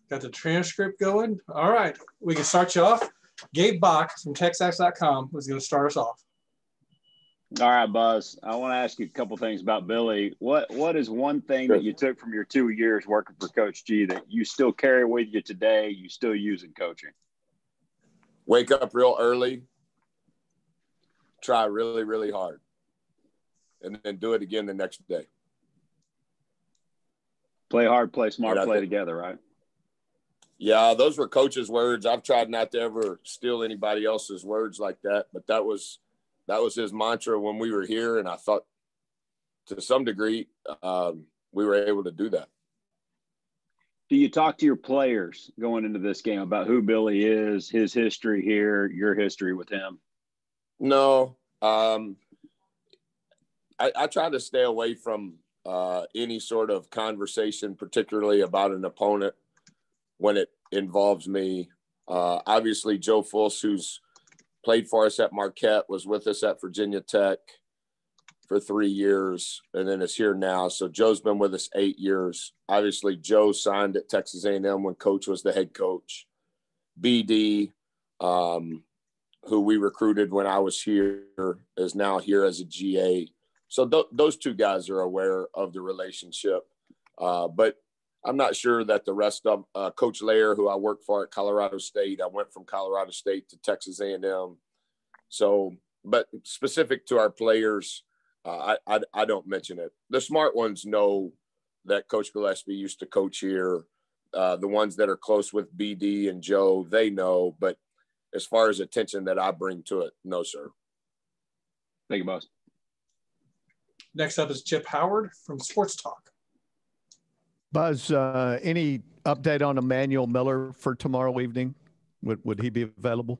Got the transcript going. All right, we can start you off. Gabe Bach from TexAx.com was going to start us off. All right, Buzz. I want to ask you a couple things about Billy. What is one thing that you took from your 2 years working for Coach G that you still carry with you today, you still use in coaching? Wake up real early, try really, really hard, and then do it again the next day. Play hard, play smart, play together, right? Yeah, those were Coach's words. I've tried not to ever steal anybody else's words like that, but that was his mantra when we were here, and I thought to some degree we were able to do that. Do you talk to your players going into this game about who Billy is, his history here, your history with him? No. I try to stay away from any sort of conversation, particularly about an opponent when it involves me. Obviously, Joe Fultz, who's played for us at Marquette, was with us at Virginia Tech for 3 years, and then is here now. So Joe's been with us 8 years. Obviously, Joe signed at Texas A&M when Coach was the head coach. BD, who we recruited when I was here, is now here as a GA. So those two guys are aware of the relationship. But I'm not sure that the rest of Coach Lair, who I worked for at Colorado State, I went from Colorado State to Texas A&M. So, but specific to our players, I don't mention it. The smart ones know that Coach Gillespie used to coach here. The ones that are close with BD and Joe, they know. But as far as attention that I bring to it, no, sir. Thank you, boss. Next up is Chip Howard from Sports Talk. Buzz, any update on Emmanuel Miller for tomorrow evening? Would he be available?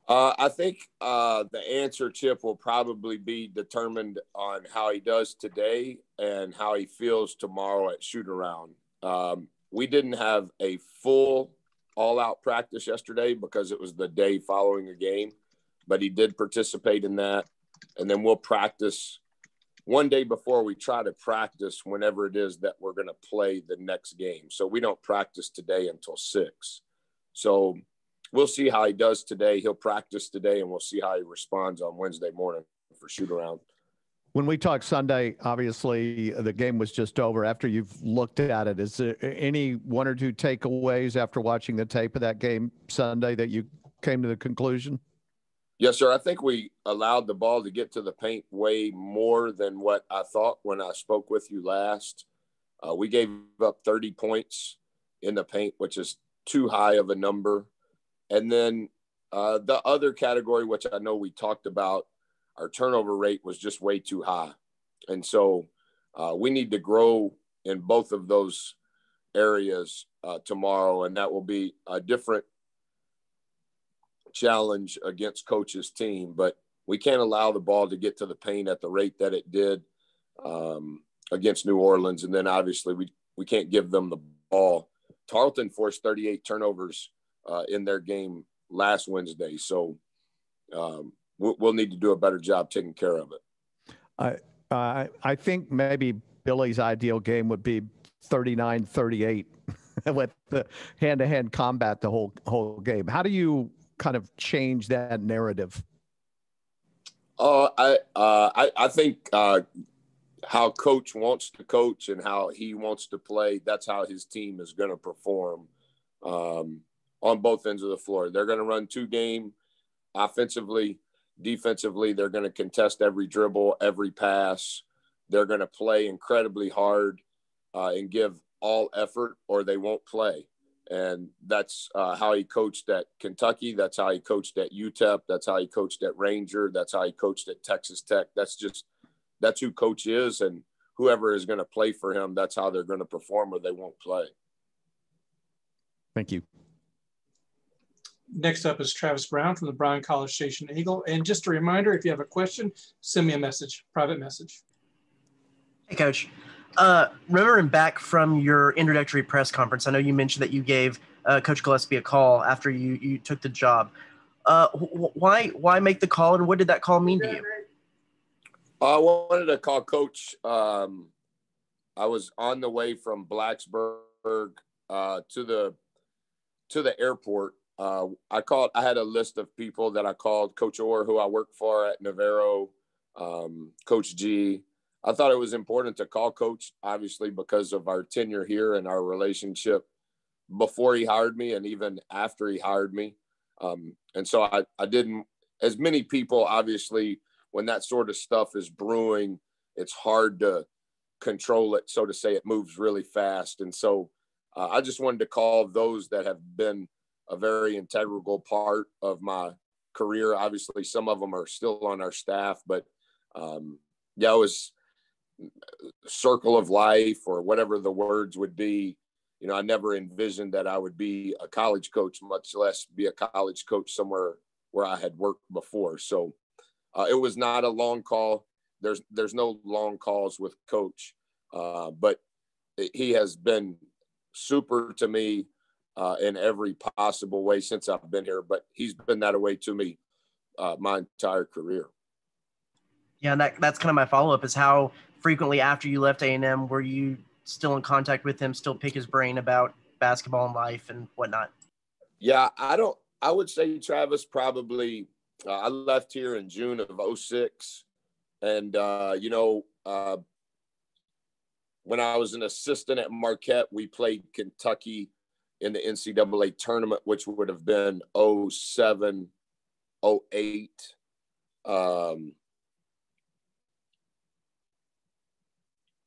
I think the answer, Chip, will probably be determined on how he does today and how he feels tomorrow at shoot-around. We didn't have a full all-out practice yesterday because it was the day following a game, but he did participate in that. And then we'll practice one day before we try to practice whenever it is that we're going to play the next game. So we don't practice today until 6. So we'll see how he does today. He'll practice today, and we'll see how he responds on Wednesday morning for shoot-around. When we talk Sunday, obviously the game was just over. After you've looked at it, is there any one or two takeaways after watching the tape of that game Sunday that you came to the conclusion? Yes, sir. I think we allowed the ball to get to the paint way more than what I thought when I spoke with you last. We gave up 30 points in the paint, which is too high of a number. And then the other category, which I know we talked about, our turnover rate was just way too high. And so we need to grow in both of those areas tomorrow, and that will be a different challenge against Coach's team. But we can't allow the ball to get to the paint at the rate that it did against New Orleans. And then obviously we can't give them the ball. Tarleton forced 38 turnovers in their game last Wednesday. So we'll need to do a better job taking care of it. I think maybe Billy's ideal game would be 39-38 with the hand-to-hand combat the whole game. How do you kind of change that narrative? I think how Coach wants to coach and how he wants to play, that's how his team is going to perform on both ends of the floor. They're going to run 2-game offensively. Defensively, they're going to contest every dribble, every pass. They're going to play incredibly hard and give all effort, or they won't play. And that's how he coached at Kentucky. That's how he coached at UTEP. That's how he coached at Ranger. That's how he coached at Texas Tech. That's who Coach is, and whoever is going to play for him, that's how they're going to perform, or they won't play. Thank you. Next up is Travis Brown from the Bryan College Station Eagle. And just a reminder, if you have a question, send me a message, private message. Hey, Coach. Remembering back from your introductory press conference, I know you mentioned that you gave Coach Gillespie a call after you took the job. Why make the call, and what did that call mean to you? I wanted to call Coach. I was on the way from Blacksburg to the to the airport, I had a list of people that I called: Coach Orr, who I work for at Navarro, Coach G. I thought it was important to call Coach, obviously, because of our tenure here and our relationship before he hired me and even after he hired me. And so I didn't, as many people, obviously, when that sort of stuff is brewing, it's hard to control it, so to say. It moves really fast. And so I just wanted to call those that have been a very integral part of my career. Obviously, some of them are still on our staff, but yeah, it was circle of life or whatever the words would be. You know, I never envisioned that I would be a college coach, much less be a college coach somewhere where I had worked before. So it was not a long call. There's no long calls with Coach, but he has been super to me in every possible way since I've been here. But he's been that way to me my entire career. Yeah, and that's kind of my follow-up is how frequently after you left A&M were you still in contact with him, still pick his brain about basketball and life and whatnot? Yeah, I would say, Travis, probably I left here in June of 2006. And, when I was an assistant at Marquette, we played Kentucky in the NCAA tournament, which would have been 2007, 2008.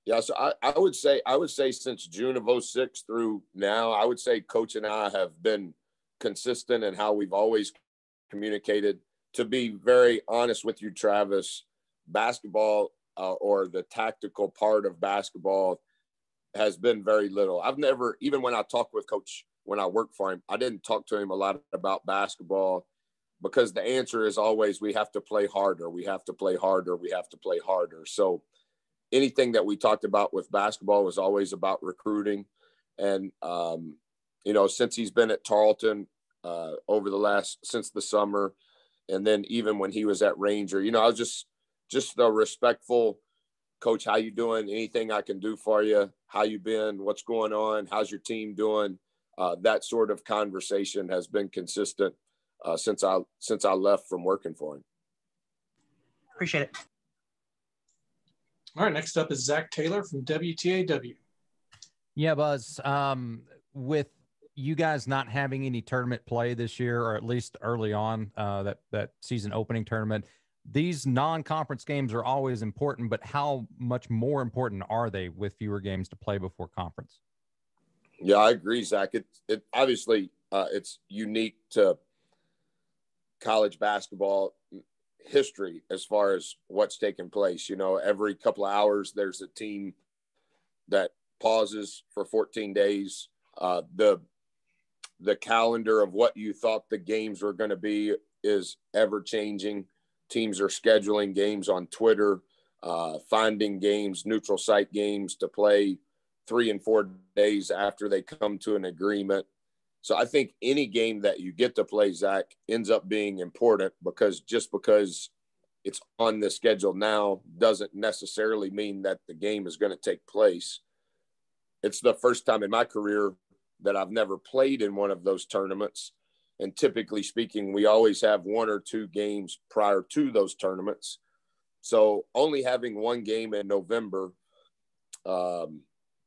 Yeah, so I would say since June of 2006 through now, I would say Coach and I have been consistent in how we've always communicated. To be very honest with you, Travis, basketball or the tactical part of basketball has been very little. I've never, even when I talk with Coach, when I work for him, I didn't talk to him a lot about basketball because the answer is always, we have to play harder. We have to play harder. We have to play harder. So anything that we talked about with basketball was always about recruiting. And, since he's been at Tarleton since the summer, and then even when he was at Ranger, I was just a respectful coach. How you doing? Anything I can do for you? How you been? What's going on? How's your team doing? That sort of conversation has been consistent since I left from working for him. Appreciate it. All right, next up is Zach Taylor from WTAW. Yeah, Buzz, with you guys not having any tournament play this year, or at least early on, that season opening tournament, these non-conference games are always important, but how much more important are they with fewer games to play before conference? Yeah, I agree, Zach. It obviously it's unique to college basketball history as far as what's taking place. Every couple of hours there's a team that pauses for 14 days. The calendar of what you thought the games were going to be is ever changing. Teams are scheduling games on Twitter, finding games, neutral site games to play 3 and 4 days after they come to an agreement. So I think any game that you get to play, Zach, ends up being important because it's on the schedule now doesn't necessarily mean that the game is going to take place. It's the first time in my career that I've never played in one of those tournaments. And typically speaking, we always have 1 or 2 games prior to those tournaments. So only having one game in November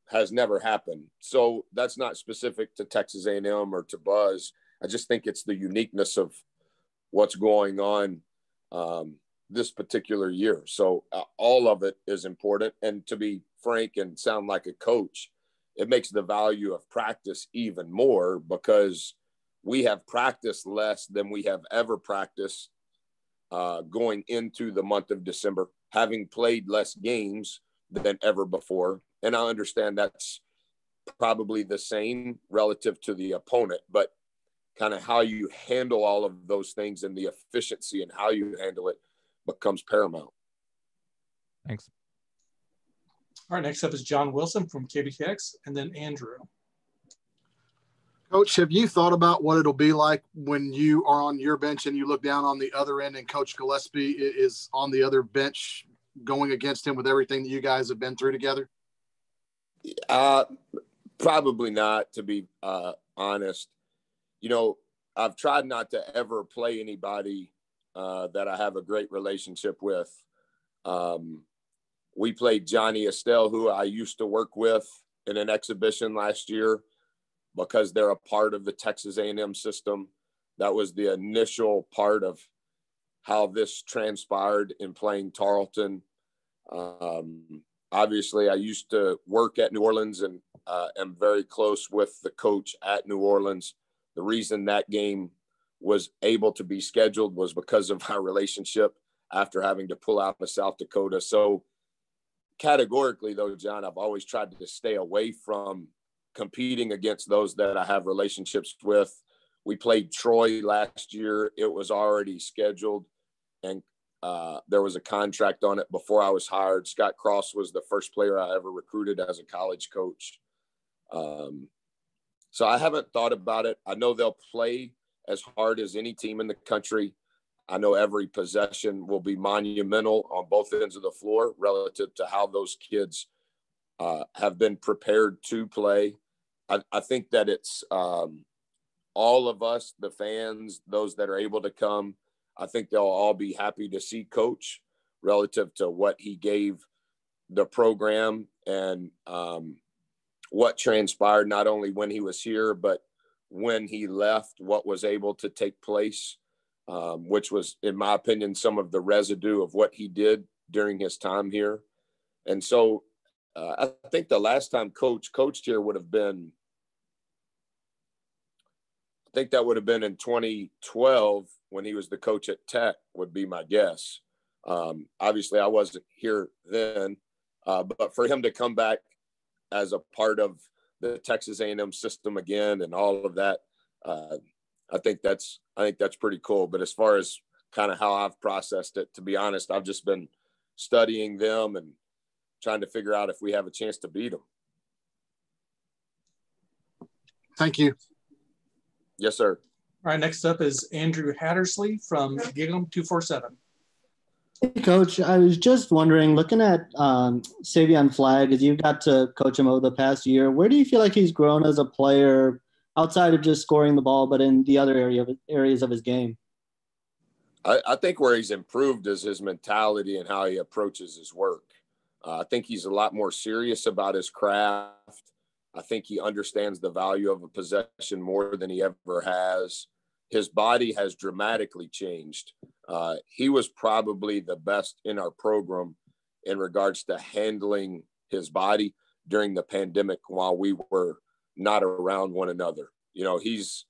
has never happened. So that's not specific to Texas A&M or to Buzz. I just think it's the uniqueness of what's going on this particular year. So all of it is important. And to be frank and sound like a coach, it makes the value of practice even more because we have practiced less than we have ever practiced going into the month of December, having played less games than ever before. And I understand that's probably the same relative to the opponent, but kind of how you handle all of those things and the efficiency and how you handle it becomes paramount. Thanks. All right, next up is John Wilson from KBTX, and then Andrew. Coach, have you thought about what it'll be like when you are on your bench and you look down on the other end and Coach Gillespie is on the other bench going against him with everything that you guys have been through together? Probably not, to be honest. you know, I've tried not to ever play anybody that I have a great relationship with. We played Johnny Estelle, who I used to work with in an exhibition last year because they're a part of the Texas A&M system. That was the initial part of how this transpired in playing Tarleton. Obviously, I used to work at New Orleans and am very close with the coach at New Orleans. The reason that game was able to be scheduled was because of our relationship after having to pull out of South Dakota. So categorically, though, John, I've always tried to stay away from competing against those that I have relationships with. We played Troy last year. It was already scheduled, and there was a contract on it before I was hired. Scott Cross was the first player I ever recruited as a college coach. So I haven't thought about it. I know they'll play as hard as any team in the country. I know every possession will be monumental on both ends of the floor relative to how those kids have been prepared to play. I think that it's all of us, the fans, those that are able to come, I think they'll all be happy to see Coach relative to what he gave the program and what transpired not only when he was here, but when he left, what was able to take place, which was, in my opinion, some of the residue of what he did during his time here. And so I think the last time Coach coached here would have been, I think that would have been in 2012 when he was the coach at Tech, would be my guess. Obviously, I wasn't here then, but for him to come back as a part of the Texas A&M system again and all of that, I think that's pretty cool. But as far as kind of how I've processed it, to be honest, I've just been studying them and trying to figure out if we have a chance to beat them. Thank you. Yes, sir. All right, next up is Andrew Hattersley from Gig'em 247. Hey, Coach, I was just wondering, looking at Savion Flagg, as you've got to coach him over the past year, where do you feel like he's grown as a player outside of just scoring the ball, but in the other areas of his game? I think where he's improved is his mentality and how he approaches his work. I think he's a lot more serious about his craft. I think he understands the value of a possession more than he ever has. His body has dramatically changed. He was probably the best in our program in regards to handling his body during the pandemic while we were not around one another. You know, he's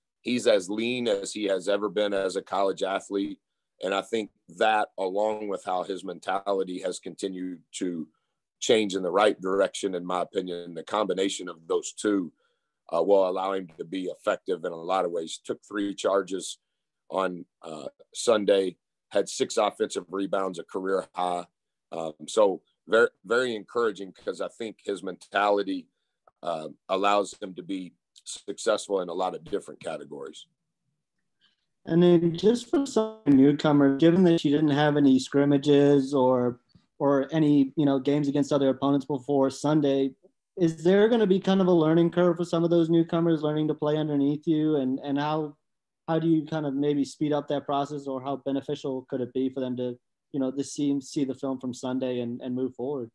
as lean as he has ever been as a college athlete. And I think that, along with how his mentality has continued to change in the right direction, in my opinion, the combination of those two will allow him to be effective in a lot of ways. Took 3 charges on Sunday, had 6 offensive rebounds, a career high. So very, very encouraging, because I think his mentality allows him to be successful in a lot of different categories. And then just for some newcomers, given that you didn't have any scrimmages or any, games against other opponents before Sunday, is there going to be kind of a learning curve for some of those newcomers learning to play underneath you? And how do you kind of maybe speed up that process, or how beneficial could it be for them to, to see the film from Sunday and move forward?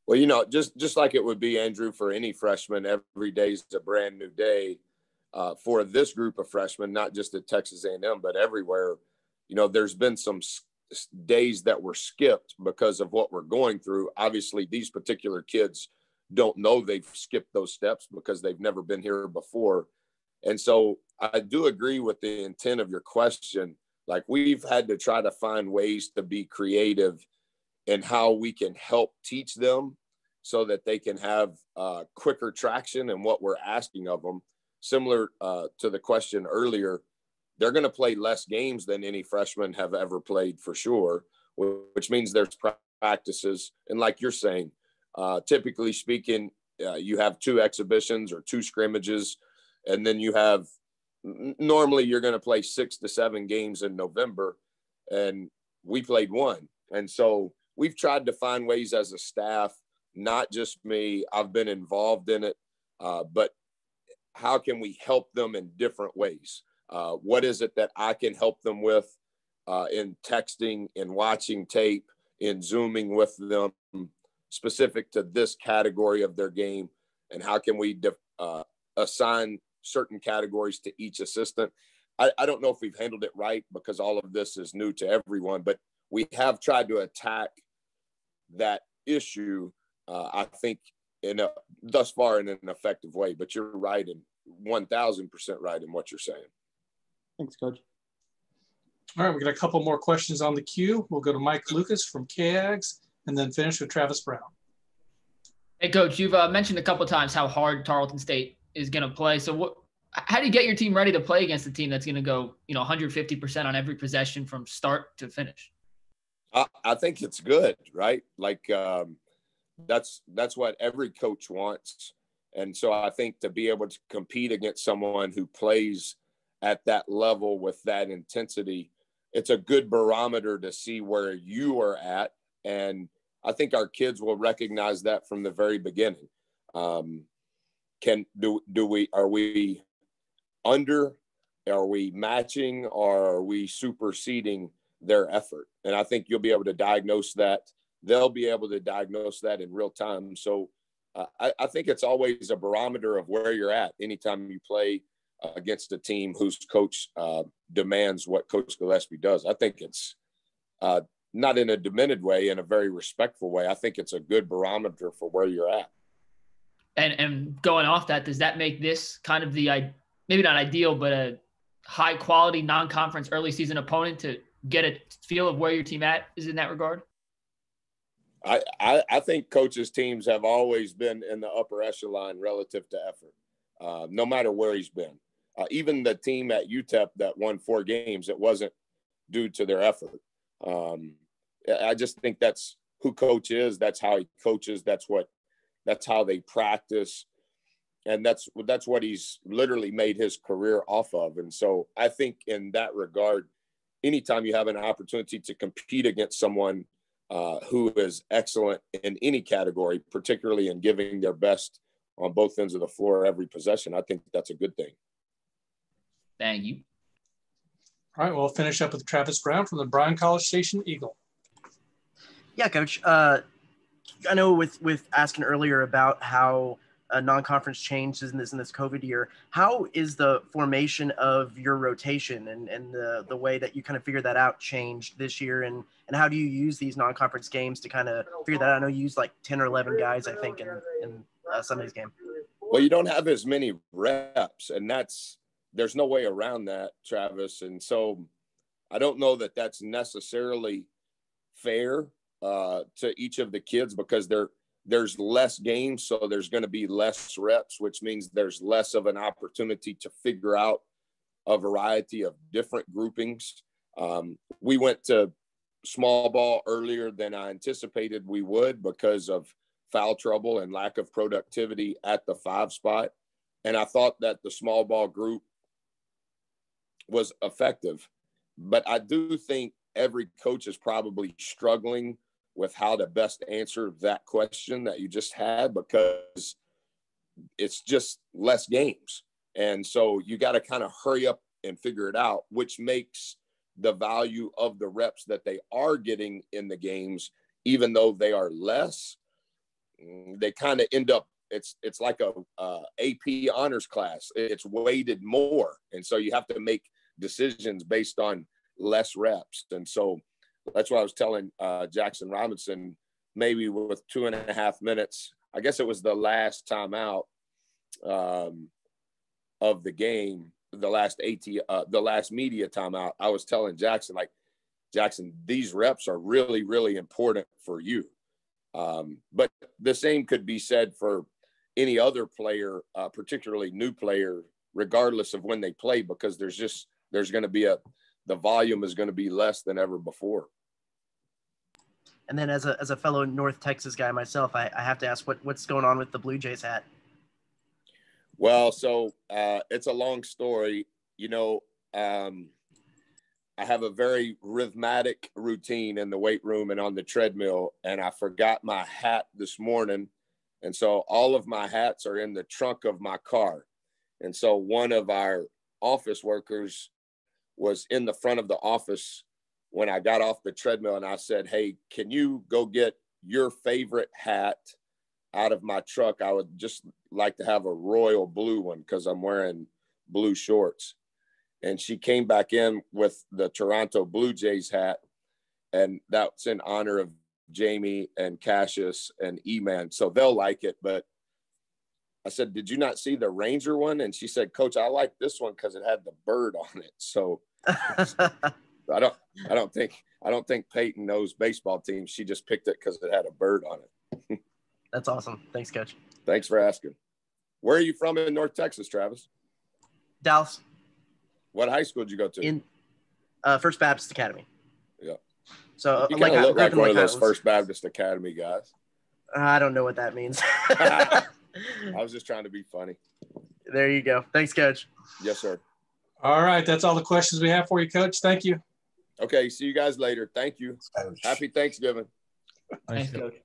Well, just like it would be, Andrew, for any freshman, every day is a brand new day. For this group of freshmen, not just at Texas A&M, but everywhere, there's been some days that were skipped because of what we're going through. Obviously, these particular kids don't know they've skipped those steps because they've never been here before. And so I do agree with the intent of your question. Like, we've had to try to find ways to be creative in how we can help teach them so that they can have quicker traction in what we're asking of them. Similar to the question earlier, they're going to play less games than any freshmen have ever played, for sure, which means there's practices. And like you're saying, typically speaking, you have 2 exhibitions or 2 scrimmages, and then you have, normally you're going to play 6 to 7 games in November, and we played 1. And so we've tried to find ways as a staff, not just me, I've been involved in it, but how can we help them in different ways? What is it that I can help them with in texting, in watching tape, in Zooming with them specific to this category of their game? And how can we assign certain categories to each assistant? I don't know if we've handled it right because all of this is new to everyone, but we have tried to attack that issue, I think, thus far in an effective way. But you're right, and 1,000% right in what you're saying. Thanks, Coach. All right, we got a couple more questions on the queue. We'll go to Mike Lucas from KAGS and then finish with Travis Brown. Hey, Coach, you've mentioned a couple times how hard Tarleton State is going to play. So how do you get your team ready to play against a team that's going to go, 150% on every possession from start to finish? I think it's good, right? Like that's what every coach wants. And so I think to be able to compete against someone who plays at that level with that intensity, it's a good barometer to see where you are at. And I think our kids will recognize that from the very beginning. Are we under, are we matching, or are we superseding their effort? And I think you'll be able to diagnose that. They'll be able to diagnose that in real time. So I think it's always a barometer of where you're at anytime you play against a team whose coach demands what Coach Gillespie does. I think it's not in a diminished way, in a very respectful way. I think it's a good barometer for where you're at. And going off that, does that make this kind of the, maybe not ideal, but a high quality non-conference early season opponent to get a feel of where your team is in that regard? I think coaches' teams have always been in the upper echelon relative to effort, no matter where he's been. Even the team at UTEP that won 4 games, it wasn't due to their effort. I just think that's who Coach is. That's how he coaches. That's how they practice. And that's what he's literally made his career off of. And so I think in that regard, anytime you have an opportunity to compete against someone who is excellent in any category, particularly in giving their best on both ends of the floor every possession, I think that's a good thing. Thank you. All right, we'll finish up with Travis Brown from the Bryan College Station Eagle. Yeah, Coach. I know with asking earlier about how non-conference changed in this COVID year, how is the formation of your rotation and the way that you kind of figured that out changed this year, and how do you use these non-conference games to kind of figure that out? I know you used like 10 or 11 guys, I think, in Sunday's game. Well, you don't have as many reps, and there's no way around that, Travis. And so I don't know that that's necessarily fair to each of the kids, because there's less games, so there's going to be less reps, which means there's less of an opportunity to figure out a variety of different groupings. We went to small ball earlier than I anticipated we would because of foul trouble and lack of productivity at the 5 spot. And I thought that the small ball group was effective. But I do think every coach is probably struggling with how to best answer that question that you just had, because it's just less games. And so you got to kind of hurry up and figure it out, which makes the value of the reps that they are getting in the games, even though they are less, they kind of end up, it's like a AP honors class. It's weighted more. And so you have to make decisions based on less reps. And so that's what I was telling Jackson Robinson, maybe with 2.5 minutes, I guess it was the last timeout of the game, the last media timeout. I was telling Jackson, like, Jackson, these reps are really, really important for you. But the same could be said for any other player, particularly new player, regardless of when they play, because there's going to be the volume is going to be less than ever before. And then as a fellow North Texas guy myself, I have to ask what's going on with the Blue Jays hat? Well, so it's a long story. I have a very rhythmic routine in the weight room and on the treadmill, and I forgot my hat this morning. And so all of my hats are in the trunk of my car. And so one of our office workers was in the front of the office when I got off the treadmill, and I said, hey, can you go get your favorite hat out of my truck? I would just like to have a royal blue one because I'm wearing blue shorts. And she came back in with the Toronto Blue Jays hat, and that's in honor of Jamie and Cassius and E-Man. So they'll like it. But I said, did you not see the Ranger one? And she said, Coach, I like this one because it had the bird on it. So I don't think Peyton knows baseball teams. She just picked it because it had a bird on it. That's awesome. Thanks, Coach. Thanks for asking. Where are you from in North Texas, Travis? Dallas. What high school did you go to? In First Baptist Academy. Yeah. So you kind of look like one of those First Baptist Academy guys. I don't know what that means. I was just trying to be funny. There you go. Thanks, Coach. Yes, sir. All right. That's all the questions we have for you, Coach. Thank you. Okay. See you guys later. Thank you. Happy Thanksgiving. Thanks, Coach.